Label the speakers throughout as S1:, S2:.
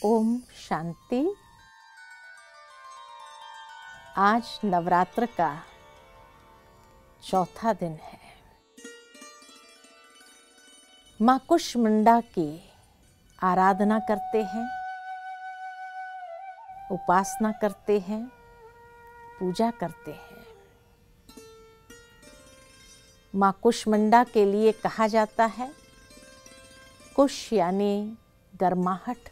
S1: ओम शांति। आज नवरात्र का चौथा दिन है। माँ कुष्मांडा की आराधना करते हैं, उपासना करते हैं, पूजा करते हैं। माँ कुष्मांडा के लिए कहा जाता है, कुश यानी गर्माहट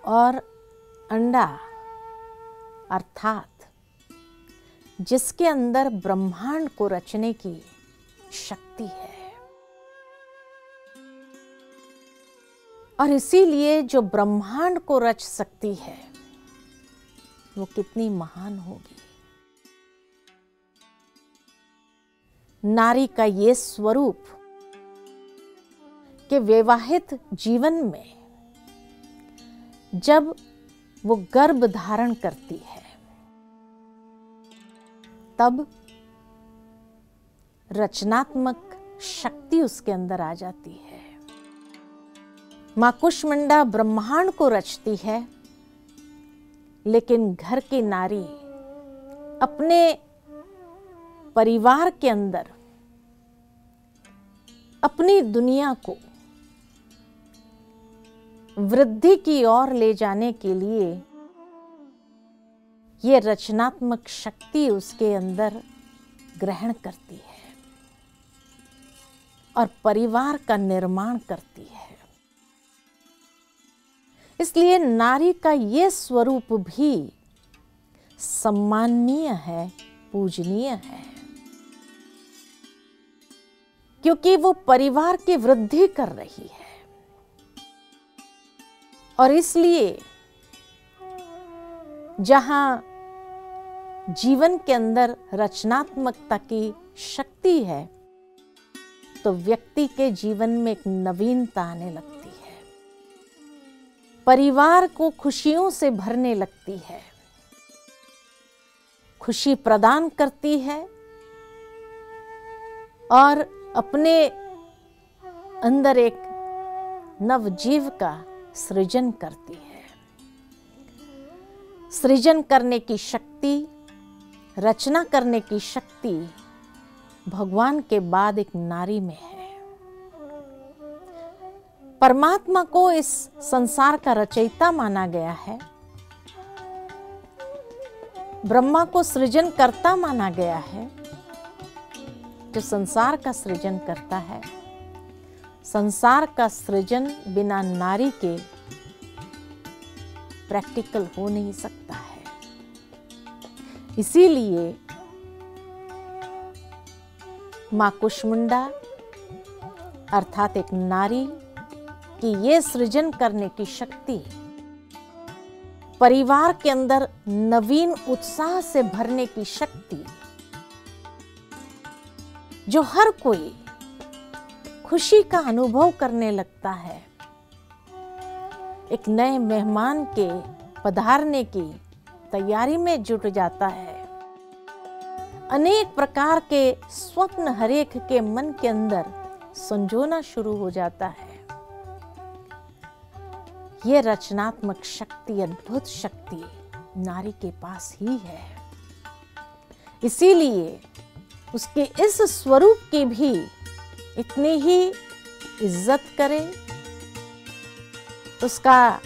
S1: और अंडा अर्थात जिसके अंदर ब्रह्मांड को रचने की शक्ति है। और इसीलिए जो ब्रह्मांड को रच सकती है वो कितनी महान होगी। नारी का ये स्वरूप कि वैवाहिक जीवन में जब वो गर्भ धारण करती है तब रचनात्मक शक्ति उसके अंदर आ जाती है। माँ कुष्मांडा ब्रह्मांड को रचती है, लेकिन घर की नारी अपने परिवार के अंदर अपनी दुनिया को वृद्धि की ओर ले जाने के लिए ये रचनात्मक शक्ति उसके अंदर ग्रहण करती है और परिवार का निर्माण करती है। इसलिए नारी का ये स्वरूप भी सम्माननीय है, पूजनीय है, क्योंकि वो परिवार की वृद्धि कर रही है। और इसलिए जहां जीवन के अंदर रचनात्मकता की शक्ति है तो व्यक्ति के जीवन में एक नवीनता आने लगती है, परिवार को खुशियों से भरने लगती है, खुशी प्रदान करती है और अपने अंदर एक नवजीव का सृजन करती है। सृजन करने की शक्ति, रचना करने की शक्ति भगवान के बाद एक नारी में है। परमात्मा को इस संसार का रचयिता माना गया है, ब्रह्मा को सृजन करता माना गया है। जो संसार का सृजन करता है, संसार का सृजन बिना नारी के प्रैक्टिकल हो नहीं सकता है। इसीलिए माँ कुष्मांडा अर्थात एक नारी की ये सृजन करने की शक्ति, परिवार के अंदर नवीन उत्साह से भरने की शक्ति, जो हर कोई खुशी का अनुभव करने लगता है, एक नए मेहमान के पधारने की तैयारी में जुट जाता है। अनेक प्रकार के स्वप्न हरेक के मन के अंदर संजोना शुरू हो जाता है। यह रचनात्मक शक्ति, अद्भुत शक्ति नारी के पास ही है। इसीलिए उसके इस स्वरूप की भी इतनी ही इज्जत करें, उसका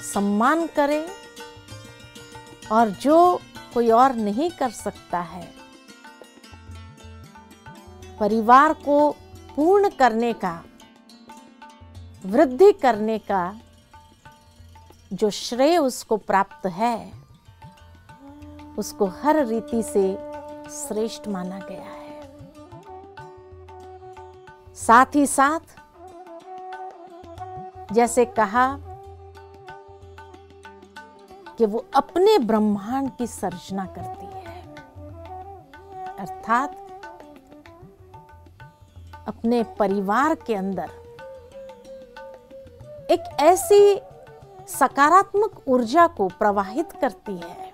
S1: सम्मान करें, और जो कोई और नहीं कर सकता है, परिवार को पूर्ण करने का, वृद्धि करने का जो श्रेय उसको प्राप्त है, उसको हर रीति से श्रेष्ठ माना गया है। साथ ही साथ जैसे कहा कि वो अपने ब्रह्मांड की सर्जना करती है, अर्थात अपने परिवार के अंदर एक ऐसी सकारात्मक ऊर्जा को प्रवाहित करती है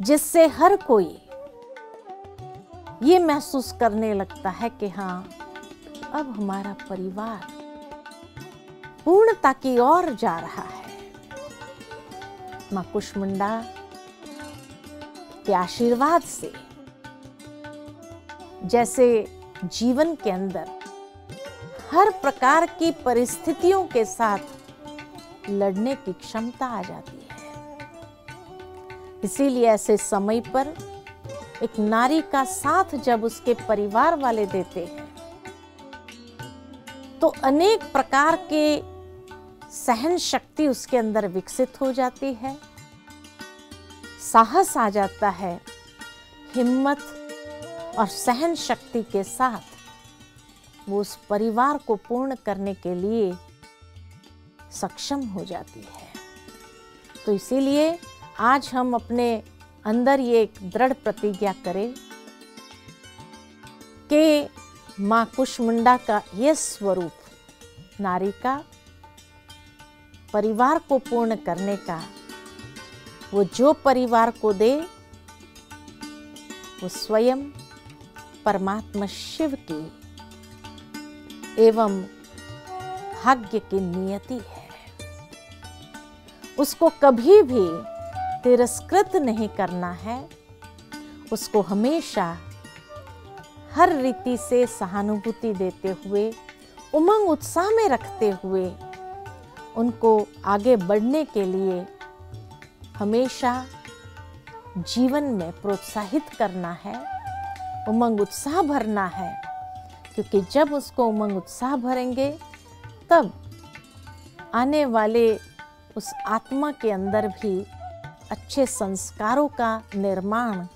S1: जिससे हर कोई ये महसूस करने लगता है कि हाँ, अब हमारा परिवार पूर्णता की ओर जा रहा है। मां कुष्मांडा के आशीर्वाद से जैसे जीवन के अंदर हर प्रकार की परिस्थितियों के साथ लड़ने की क्षमता आ जाती है। इसीलिए ऐसे समय पर एक नारी का साथ जब उसके परिवार वाले देते हैं तो अनेक प्रकार के सहन शक्ति उसके अंदर विकसित हो जाती है, साहस आ जाता है, हिम्मत और सहन शक्ति के साथ वो उस परिवार को पूर्ण करने के लिए सक्षम हो जाती है। तो इसीलिए आज हम अपने अंदर ये एक दृढ़ प्रतिज्ञा करें कि मां कुष्मांडा का यह स्वरूप नारी का, परिवार को पूर्ण करने का, वो जो परिवार को दे वो स्वयं परमात्मा शिव की एवं भाग्य की नियति है। उसको कभी भी तिरस्कृत नहीं करना है, उसको हमेशा हर रीति से सहानुभूति देते हुए, उमंग उत्साह में रखते हुए उनको आगे बढ़ने के लिए हमेशा जीवन में प्रोत्साहित करना है, उमंग उत्साह भरना है। क्योंकि जब उसको उमंग उत्साह भरेंगे तब आने वाले उस आत्मा के अंदर भी अच्छे संस्कारों का निर्माण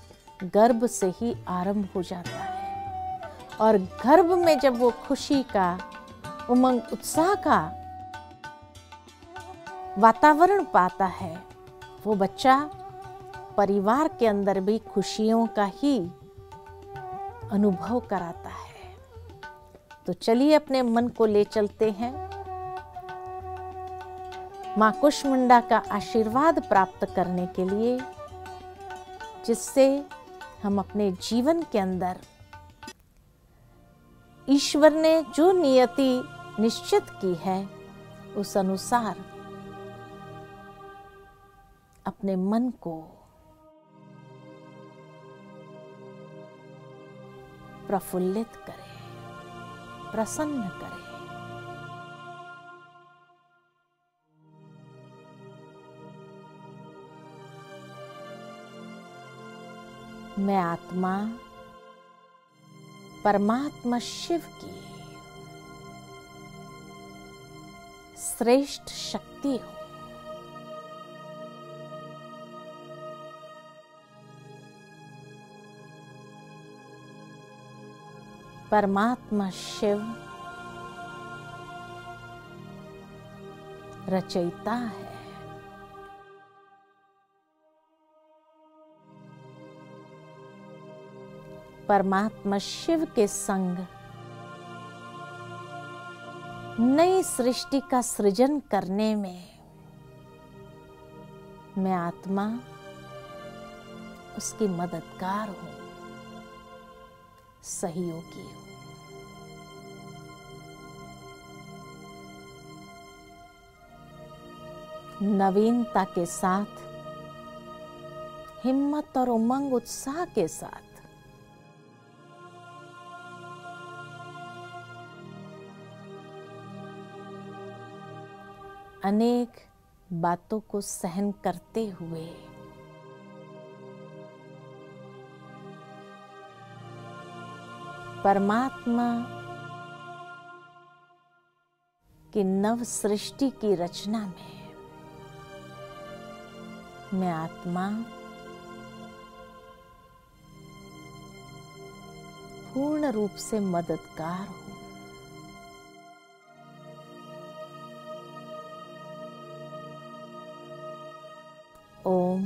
S1: गर्भ से ही आरंभ हो जाता है। और गर्भ में जब वो खुशी का, उमंग उत्साह का वातावरण पाता है, वो बच्चा परिवार के अंदर भी खुशियों का ही अनुभव कराता है। तो चलिए अपने मन को ले चलते हैं मां कुष्मांडा का आशीर्वाद प्राप्त करने के लिए, जिससे हम अपने जीवन के अंदर ईश्वर ने जो नियति निश्चित की है उस अनुसार अपने मन को प्रफुल्लित करें, प्रसन्न करें। मैं आत्मा परमात्मा शिव की श्रेष्ठ शक्ति हूं। परमात्मा शिव रचयिता है। परमात्मा शिव के संग नई सृष्टि का सृजन करने में मैं आत्मा उसकी मददगार हूं, सहयोगी हूं। नवीनता के साथ, हिम्मत और उमंग उत्साह के साथ अनेक बातों को सहन करते हुए परमात्मा की नव सृष्टि की रचना में मैं आत्मा पूर्ण रूप से मददगार हूं। ओम